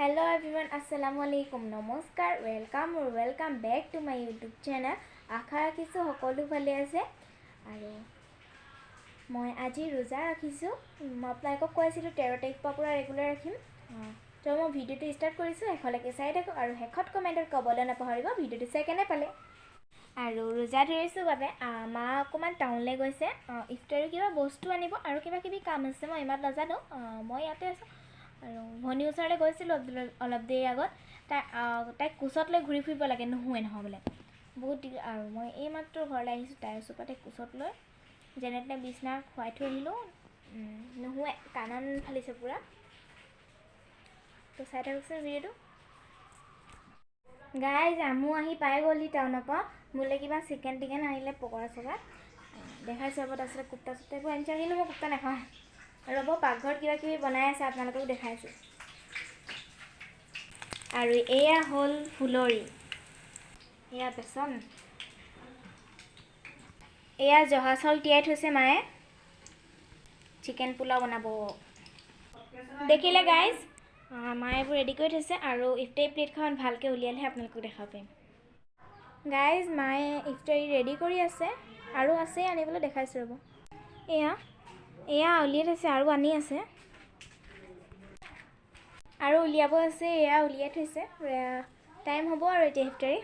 Hello everyone, Assalamualaikum, Namaskar, welcome back to my YouTube channel. আশা ৰাখিছোঁ সকলো ভালে আছে আৰু মই আজি ৰোজা ৰাখিছোঁ। মই আপোনালোকক কৈছিলোঁ 13 তাৰিখ পৰা ৰেগুলাৰ ৰাখিম। তো মই ভিডিঅ'টো ষ্টাৰ্ট কৰিছোঁ, শেষলৈকে চাই থাকক আৰু শেষত কমেণ্টত ক'বলৈ নাপাহৰিব ভিডিঅ'টো চাই কেনে পালে। আৰু ৰোজা ধৰিছোঁ বাবে মা অকণমান টাউনলৈ গৈছে, ইফতাৰৰ কিবা বস্তু আনিব আৰু কিবা কিবি কাম আছে, মই ইমান নাজানো। মই ইয়াতে আছোঁ আৰু ভনীৰ ওচৰলৈ গৈছিলোঁ অলপ দেৰি আগত। তাইক কোচত লৈ ঘূৰি ফুৰিব লাগে, নুশুৱে নহয় বোলে বহুত আৰু মই এইমাত্ৰ ঘৰলৈ আহিছোঁ, তাইৰ ওচৰৰ তাইক কোচত লৈ যেনে তেনে বিছনা খুৱাই থৈ আহিলোঁ। নুশুৱে, কাণন ফালিছে পূৰা। তো চাই থাকোঁচোন ভিডিঅ'টো। গাইজ আমো আহি পাই গ'লহি টাউনৰ পৰা, মোলৈ কিবা চিকেন টিকেন আনিলে, পকৰা চকৰা দেখাইছোঁ। আকৌ তাৰপিছতে কুৰ্তা চুৰ্তা এইবোৰ আনিছে, কিন্তু মই কুৰ্তা নাখাওঁ। ৰ'ব, পাকঘৰত কিবা কিবি বনাই আছে, আপোনালোকক দেখাইছোঁ। আৰু এয়া হ'ল ফুলৰি, এয়া বেচন, এয়া জহা চাউল তিয়াই থৈছে মায়ে, চিকেন পোলাও বনাব। দেখিলে গাইজ, মায়ে এইবোৰ ৰেডি কৰি থৈছে আৰু ইফতাৰী প্লেটখন ভালকৈ উলিয়ালেহে আপোনালোকক দেখাব পাৰিম। গাইজ মায়ে ইফতাৰী ৰেডি কৰি আছে আৰু আছে আনিবলৈ, দেখাইছোঁ ৰ'ব। এয়া উলিয়াই থৈছে আৰু আনি আছে আৰু উলিয়াব আছে, এয়া উলিয়াই থৈছে। টাইম হ'ব আৰু এতিয়া ইফতাৰী।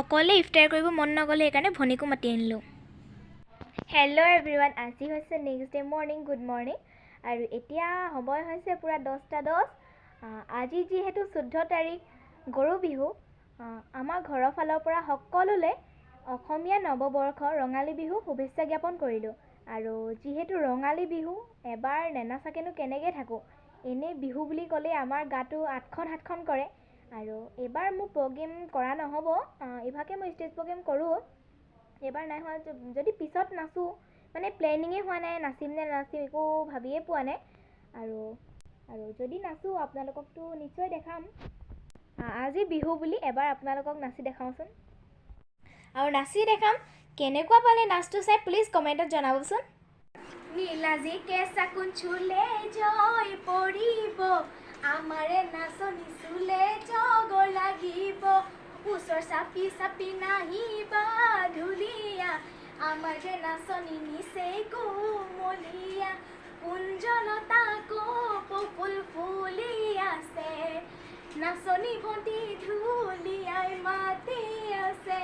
অকলে ইফতাৰ কৰিব মন নগ'লে, সেইকাৰণে ভনীকো মাতি আনিলোঁ। হেল্ল' এভৰিৱান, আজি হৈছে next day morning, good morning. আৰু এতিয়া সময় হৈছে পূৰা 10:10। আজি যিহেতু 14 তাৰিখ গৰু বিহু, আমাৰ ঘৰৰ ফালৰ পৰা সকলোলৈ অসমীয়া নৱবৰ্ষ ৰঙালী বিহু শুভেচ্ছা জ্ঞাপন কৰিলোঁ। আৰু যিহেতু ৰঙালী বিহু, এবাৰ নেনাচাকেনো কেনেকৈ থাকোঁ, এনেই বিহু বুলি ক'লেই আমাৰ গাটো আঠখন কৰে। আৰু এইবাৰ মোৰ প্ৰগ্ৰেম কৰা নহ'ব, ইভাগে মই ষ্টেজ প্ৰগ্ৰেম কৰোঁ, এইবাৰ নাই হোৱা। যদি পিছত নাচোঁ, মানে প্লেনিঙেই হোৱা নাই, নাচিম নে নাচিম একো ভাবিয়ে পোৱা নাই। আৰু যদি নাচোঁ আপোনালোককতো নিশ্চয় দেখাম। আজি বিহু বুলি এবাৰ আপোনালোকক নাচি দেখাওঁচোন। আৰু নাচি দেখাম, কেনেকুৱা পালে নাচটো চাই প্লিজ কমেণ্টত জনাবচোন। নীলাজি কেঁচা কোন চুলে জয় পৰিব, আমাৰে নাচনি চুলে জগ লাগিব, ওচৰ চাপি চাপি নাহিবা ঢুলীয়া, আমাৰ যে নাচনি নিচেই কুমলীয়া, কুঞ্জলতা কপৌ ফুল ফুলি আছে, নাচনি ভণ্টি ঢুলীয়াই মাতি আছে,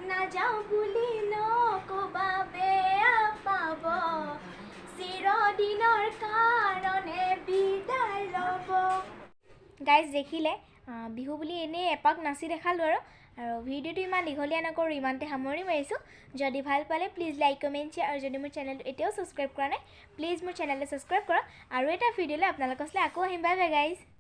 নাযাওঁ বুলি নক'বা বেয়া পাব, চিৰদিনৰ কাৰণে বিদায় ল'ব। গাইজ দেখিলে, বিহু বুলি এনেই এপাক নাচি দেখালোঁ আৰু ভিডিঅ'টো ইমান দীঘলীয়া নকৰোঁ, ইমানতে সামৰি মাৰিছোঁ। যদি ভাল পালে প্লিজ লাইক কমেণ্ট শ্বেয়াৰ, আৰু যদি মোৰ চেনেলটো এতিয়াও ছাবস্ক্ৰাইব কৰা নাই প্লিজ মোৰ চেনেলটো ছাবস্ক্ৰাইব কৰক। আৰু এটা ভিডিঅ'লৈ আপোনালোকৰ ওচৰলৈ আকৌ আহিম, বাই বাই গাইজ।